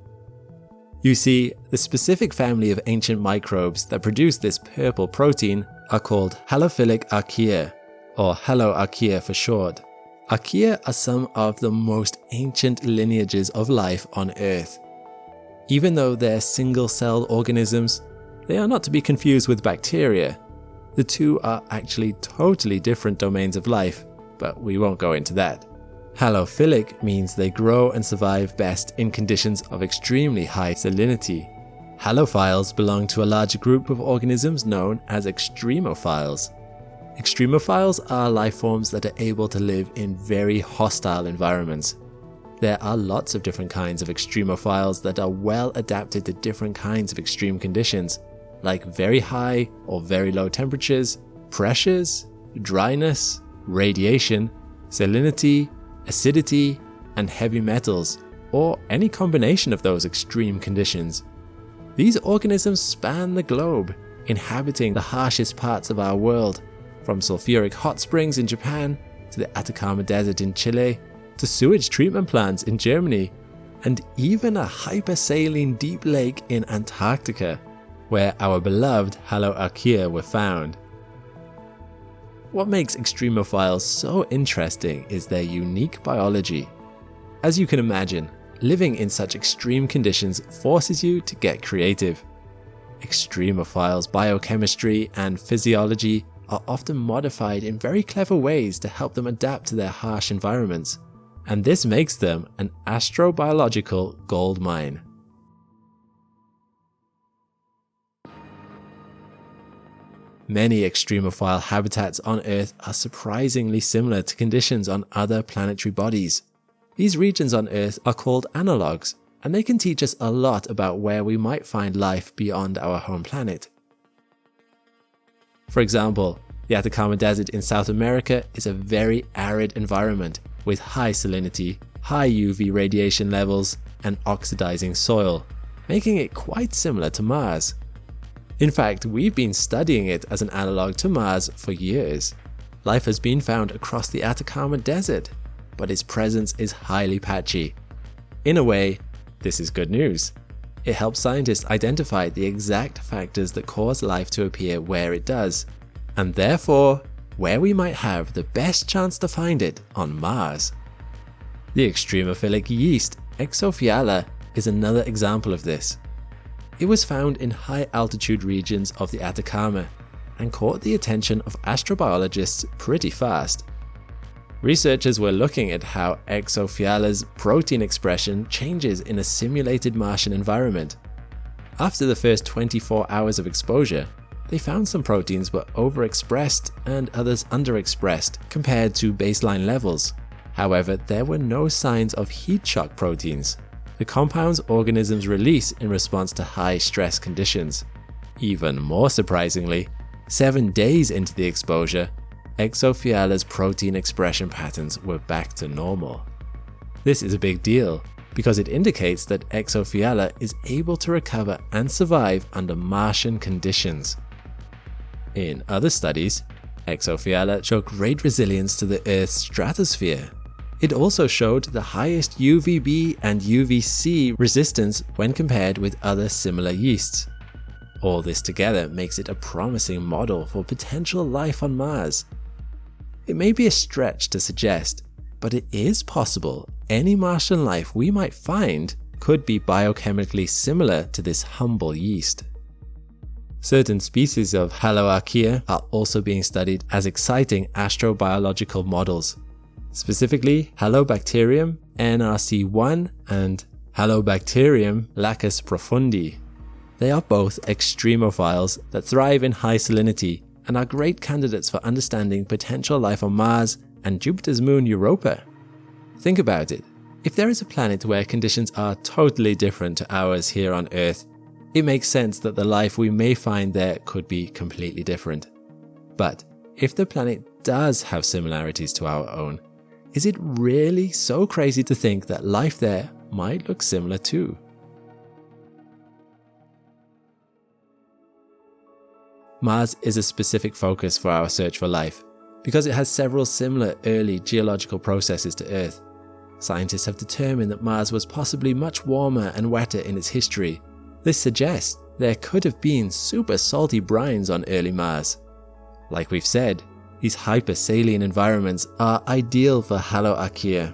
You see, the specific family of ancient microbes that produce this purple protein are called halophilic archaea, or haloarchaea for short. Archaea are some of the most ancient lineages of life on Earth. Even though they're single-celled organisms, they are not to be confused with bacteria. The two are actually totally different domains of life, but we won't go into that. Halophilic means they grow and survive best in conditions of extremely high salinity. Halophiles belong to a larger group of organisms known as extremophiles. Extremophiles are life forms that are able to live in very hostile environments. There are lots of different kinds of extremophiles that are well adapted to different kinds of extreme conditions, like very high or very low temperatures, pressures, dryness, radiation, salinity, acidity, and heavy metals, or any combination of those extreme conditions. These organisms span the globe, inhabiting the harshest parts of our world, from sulfuric hot springs in Japan to the Atacama Desert in Chile, to sewage treatment plants in Germany, and even a hypersaline deep lake in Antarctica, where our beloved haloarchaea were found. What makes extremophiles so interesting is their unique biology. As you can imagine, living in such extreme conditions forces you to get creative. Extremophiles' biochemistry and physiology are often modified in very clever ways to help them adapt to their harsh environments, and this makes them an astrobiological gold mine. Many extremophile habitats on Earth are surprisingly similar to conditions on other planetary bodies. These regions on Earth are called analogues, and they can teach us a lot about where we might find life beyond our home planet. For example, the Atacama Desert in South America is a very arid environment with high salinity, high UV radiation levels, and oxidizing soil, making it quite similar to Mars. In fact, we've been studying it as an analog to Mars for years. Life has been found across the Atacama Desert, but its presence is highly patchy. In a way, this is good news. It helps scientists identify the exact factors that cause life to appear where it does, and therefore, where we might have the best chance to find it on Mars. The extremophilic yeast, Exophiala, is another example of this. It was found in high altitude regions of the Atacama and caught the attention of astrobiologists pretty fast. Researchers were looking at how Exophiala's protein expression changes in a simulated Martian environment. After the first 24 hours of exposure, they found some proteins were overexpressed and others underexpressed compared to baseline levels. However, there were no signs of heat shock proteins, the compounds organisms release in response to high stress conditions. Even more surprisingly, 7 days into the exposure, Exophiala's protein expression patterns were back to normal. This is a big deal because it indicates that Exophiala is able to recover and survive under Martian conditions. In other studies, Exophiala showed great resilience to the Earth's stratosphere. It also showed the highest UVB and UVC resistance when compared with other similar yeasts. All this together makes it a promising model for potential life on Mars. It may be a stretch to suggest, but it is possible any Martian life we might find could be biochemically similar to this humble yeast. Certain species of Haloarchaea are also being studied as exciting astrobiological models. Specifically, Halobacterium NRC1 and Halobacterium lacus profundi. They are both extremophiles that thrive in high salinity and are great candidates for understanding potential life on Mars and Jupiter's moon Europa. Think about it. If there is a planet where conditions are totally different to ours here on Earth, it makes sense that the life we may find there could be completely different. But if the planet does have similarities to our own, is it really so crazy to think that life there might look similar too? Mars is a specific focus for our search for life because it has several similar early geological processes to Earth. Scientists have determined that Mars was possibly much warmer and wetter in its history. This suggests there could have been super salty brines on early Mars. Like we've said, these hypersaline environments are ideal for Haloarchaea.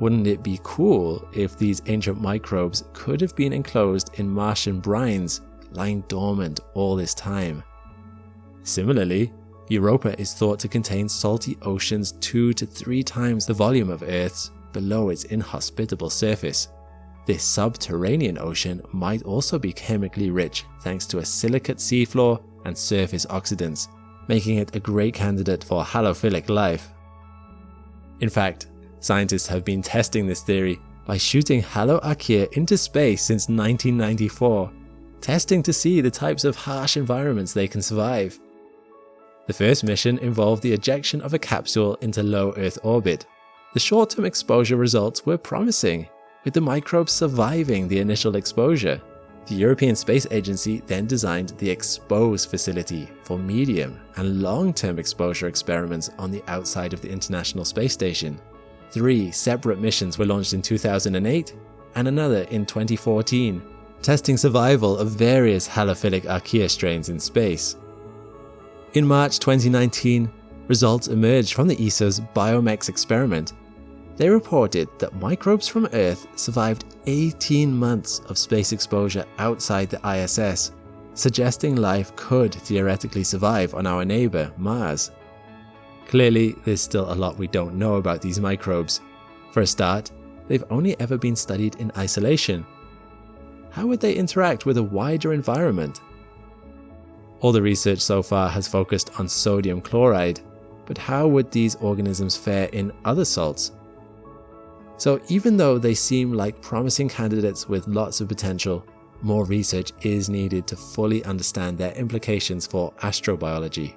Wouldn't it be cool if these ancient microbes could have been enclosed in Martian brines, lying dormant all this time? Similarly, Europa is thought to contain salty oceans 2 to 3 times the volume of Earth's below its inhospitable surface. This subterranean ocean might also be chemically rich thanks to a silicate seafloor and surface oxidants, making it a great candidate for halophilic life. In fact, scientists have been testing this theory by shooting Haloarchaea into space since 1994, testing to see the types of harsh environments they can survive. The first mission involved the ejection of a capsule into low Earth orbit. The short-term exposure results were promising, with the microbes surviving the initial exposure. The European Space Agency then designed the EXPOSE facility for medium and long-term exposure experiments on the outside of the International Space Station. 3 separate missions were launched in 2008 and another in 2014, testing survival of various halophilic archaea strains in space. In March 2019, results emerged from the ESA's BioMex experiment. They reported that microbes from Earth survived 18 months of space exposure outside the ISS, suggesting life could theoretically survive on our neighbour, Mars. Clearly, there's still a lot we don't know about these microbes. For a start, they've only ever been studied in isolation. How would they interact with a wider environment? All the research so far has focused on sodium chloride, but how would these organisms fare in other salts? So even though they seem like promising candidates with lots of potential, more research is needed to fully understand their implications for astrobiology.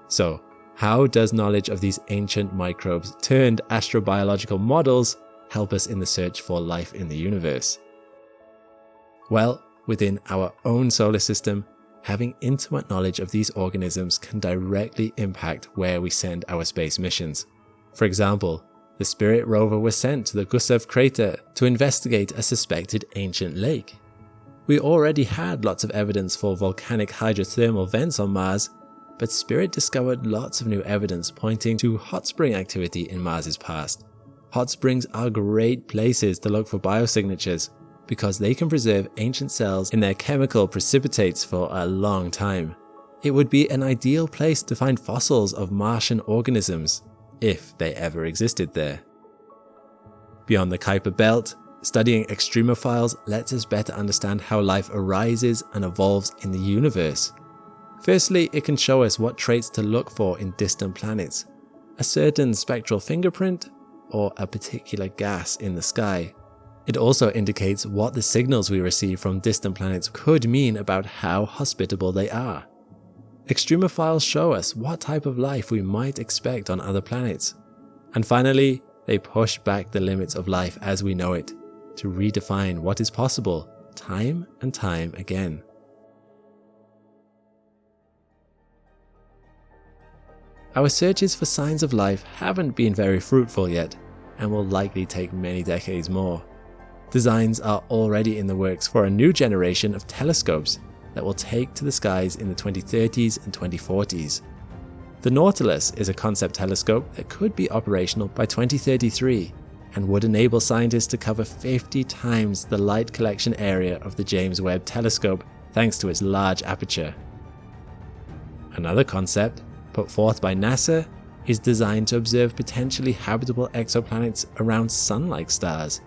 So, how does knowledge of these ancient microbes turned astrobiological models help us in the search for life in the universe? Well, within our own solar system, having intimate knowledge of these organisms can directly impact where we send our space missions. For example, the Spirit rover was sent to the Gusev crater to investigate a suspected ancient lake. We already had lots of evidence for volcanic hydrothermal vents on Mars, but Spirit discovered lots of new evidence pointing to hot spring activity in Mars's past. Hot springs are great places to look for biosignatures because they can preserve ancient cells in their chemical precipitates for a long time. It would be an ideal place to find fossils of Martian organisms, if they ever existed there. Beyond the Kuiper Belt, studying extremophiles lets us better understand how life arises and evolves in the universe. Firstly, it can show us what traits to look for in distant planets, a certain spectral fingerprint, or a particular gas in the sky. It also indicates what the signals we receive from distant planets could mean about how hospitable they are. Extremophiles show us what type of life we might expect on other planets. And finally, they push back the limits of life as we know it, to redefine what is possible time and time again. Our searches for signs of life haven't been very fruitful yet, and will likely take many decades more. Designs are already in the works for a new generation of telescopes that will take to the skies in the 2030s and 2040s. The Nautilus is a concept telescope that could be operational by 2033 and would enable scientists to cover 50 times the light collection area of the James Webb Telescope thanks to its large aperture. Another concept, put forth by NASA, is designed to observe potentially habitable exoplanets around Sun-like stars.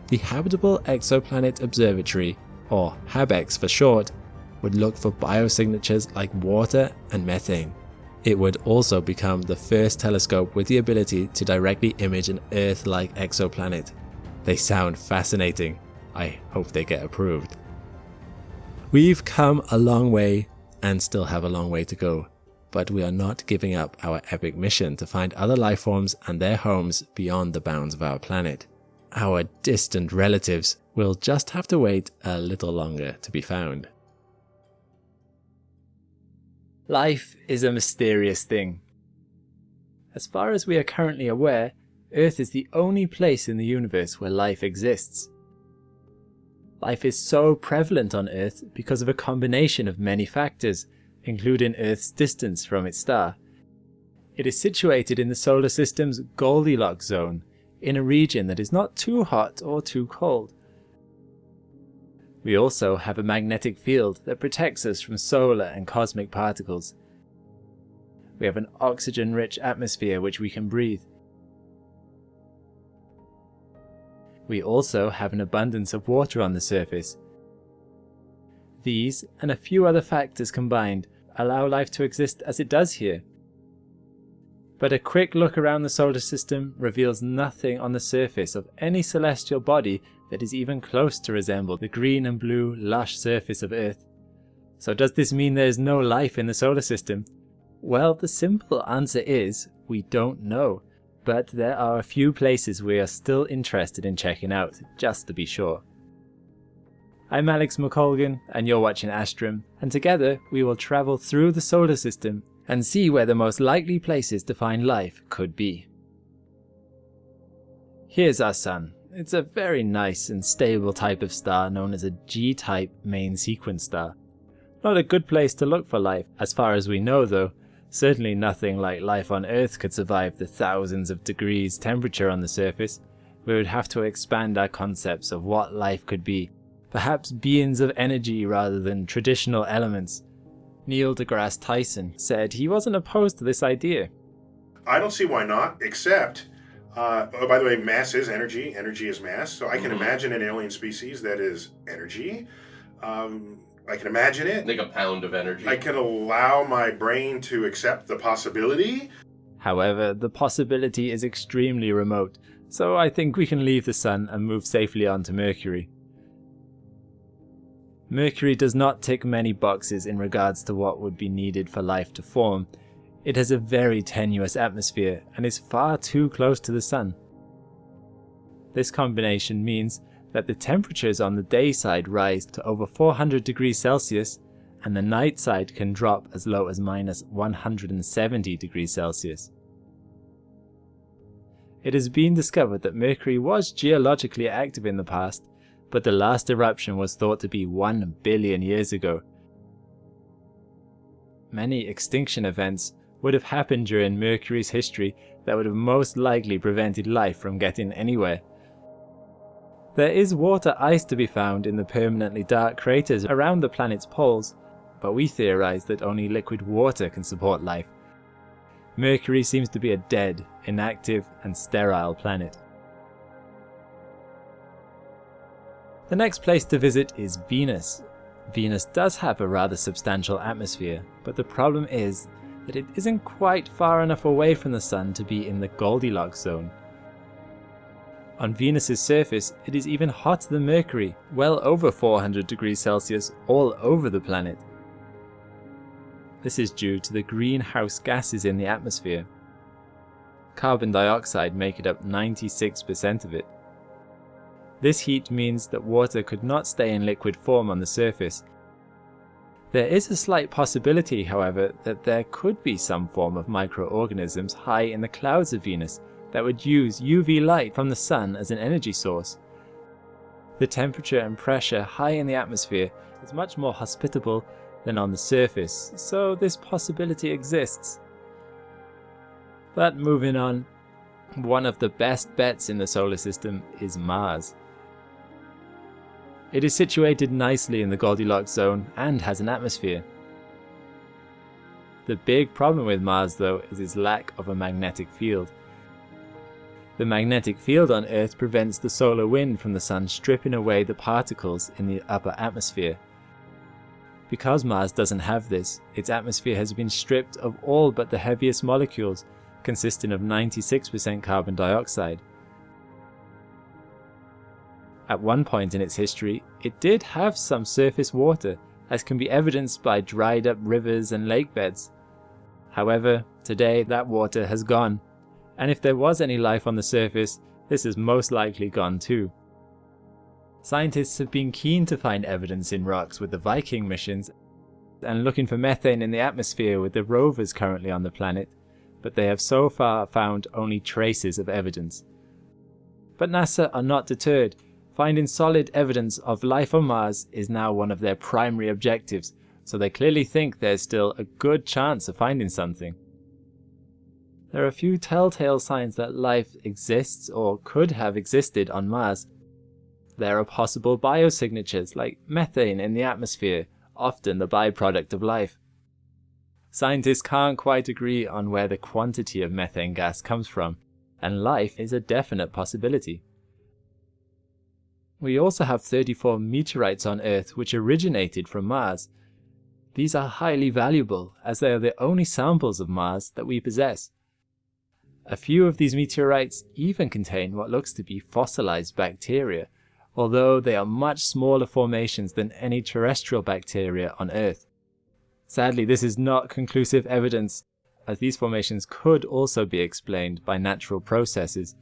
The Habitable Exoplanet Observatory, or HABEX for short, would look for biosignatures like water and methane. It would also become the first telescope with the ability to directly image an Earth-like exoplanet. They sound fascinating. I hope they get approved. We've come a long way and still have a long way to go, but we are not giving up our epic mission to find other life forms and their homes beyond the bounds of our planet. Our distant relatives will just have to wait a little longer to be found. Life is a mysterious thing. As far as we are currently aware, Earth is the only place in the universe where life exists. Life is so prevalent on Earth because of a combination of many factors, including Earth's distance from its star. It is situated in the solar system's Goldilocks zone, in a region that is not too hot or too cold. We also have a magnetic field that protects us from solar and cosmic particles. We have an oxygen-rich atmosphere which we can breathe. We also have an abundance of water on the surface. These and a few other factors combined allow life to exist as it does here. But a quick look around the solar system reveals nothing on the surface of any celestial body that is even close to resemble the green and blue lush surface of Earth. So does this mean there is no life in the solar system? Well, the simple answer is we don't know, but there are a few places we are still interested in checking out, just to be sure. I'm Alex McColgan, and you're watching Astrum, and together we will travel through the solar system and see where the most likely places to find life could be. Here's our Sun. It's a very nice and stable type of star known as a G-type main sequence star. Not a good place to look for life, as far as we know though. Certainly nothing like life on Earth could survive the thousands of degrees temperature on the surface. We would have to expand our concepts of what life could be. Perhaps beings of energy rather than traditional elements. Neil deGrasse Tyson said he wasn't opposed to this idea. I don't see why not, except, by the way, mass is energy, energy is mass, so I can imagine an alien species that is energy. I can imagine it. Like a pound of energy. I can allow my brain to accept the possibility. However, the possibility is extremely remote, so I think we can leave the Sun and move safely on to Mercury. Mercury does not tick many boxes in regards to what would be needed for life to form. It has a very tenuous atmosphere and is far too close to the Sun. This combination means that the temperatures on the day side rise to over 400 degrees Celsius and the night side can drop as low as minus 170 degrees Celsius. It has been discovered that Mercury was geologically active in the past, but the last eruption was thought to be 1 billion years ago. Many extinction events would have happened during Mercury's history that would have most likely prevented life from getting anywhere. There is water ice to be found in the permanently dark craters around the planet's poles, but we theorize that only liquid water can support life. Mercury seems to be a dead, inactive, and sterile planet. The next place to visit is Venus. Venus does have a rather substantial atmosphere, but the problem is that it isn't quite far enough away from the Sun to be in the Goldilocks zone. On Venus's surface, it is even hotter than Mercury, well over 400 degrees Celsius all over the planet. This is due to the greenhouse gases in the atmosphere. Carbon dioxide make up 96% of it. This heat means that water could not stay in liquid form on the surface. There is a slight possibility, however, that there could be some form of microorganisms high in the clouds of Venus that would use UV light from the Sun as an energy source. The temperature and pressure high in the atmosphere is much more hospitable than on the surface, so this possibility exists. But moving on, one of the best bets in the solar system is Mars. It is situated nicely in the Goldilocks zone and has an atmosphere. The big problem with Mars, though, is its lack of a magnetic field. The magnetic field on Earth prevents the solar wind from the Sun stripping away the particles in the upper atmosphere. Because Mars doesn't have this, its atmosphere has been stripped of all but the heaviest molecules, consisting of 96% carbon dioxide. At one point in its history, it did have some surface water, as can be evidenced by dried up rivers and lake beds. However, today that water has gone, and if there was any life on the surface, this is most likely gone too. Scientists have been keen to find evidence in rocks with the Viking missions and looking for methane in the atmosphere with the rovers currently on the planet, but they have so far found only traces of evidence. But NASA are not deterred. Finding solid evidence of life on Mars is now one of their primary objectives, so they clearly think there's still a good chance of finding something. There are a few telltale signs that life exists or could have existed on Mars. There are possible biosignatures like methane in the atmosphere, often the byproduct of life. Scientists can't quite agree on where the quantity of methane gas comes from, and life is a definite possibility. We also have 34 meteorites on Earth which originated from Mars. These are highly valuable as they are the only samples of Mars that we possess. A few of these meteorites even contain what looks to be fossilized bacteria, although they are much smaller formations than any terrestrial bacteria on Earth. Sadly, this is not conclusive evidence, as these formations could also be explained by natural processes.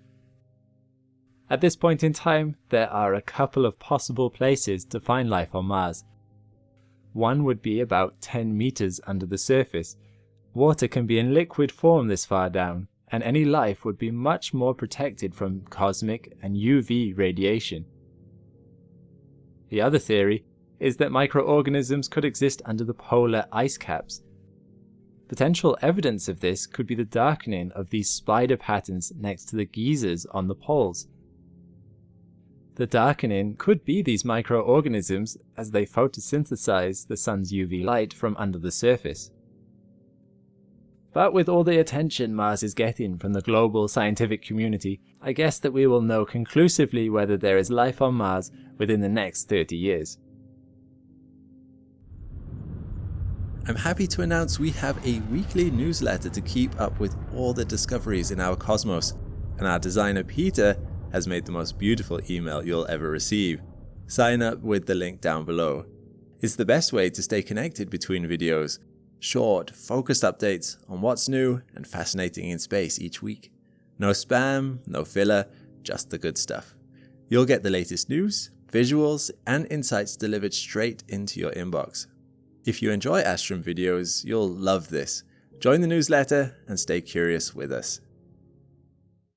At this point in time, there are a couple of possible places to find life on Mars. One would be about 10 meters under the surface. Water can be in liquid form this far down, and any life would be much more protected from cosmic and UV radiation. The other theory is that microorganisms could exist under the polar ice caps. Potential evidence of this could be the darkening of these spider patterns next to the geysers on the poles. The darkening could be these microorganisms as they photosynthesize the sun's UV light from under the surface. But with all the attention Mars is getting from the global scientific community, I guess that we will know conclusively whether there is life on Mars within the next 30 years. I'm happy to announce we have a weekly newsletter to keep up with all the discoveries in our cosmos, and our designer Peter has made the most beautiful email you'll ever receive. Sign up with the link down below. It's the best way to stay connected between videos. Short, focused updates on what's new and fascinating in space each week. No spam, no filler, just the good stuff. You'll get the latest news, visuals, and insights delivered straight into your inbox. If you enjoy Astrum videos, you'll love this. Join the newsletter and stay curious with us.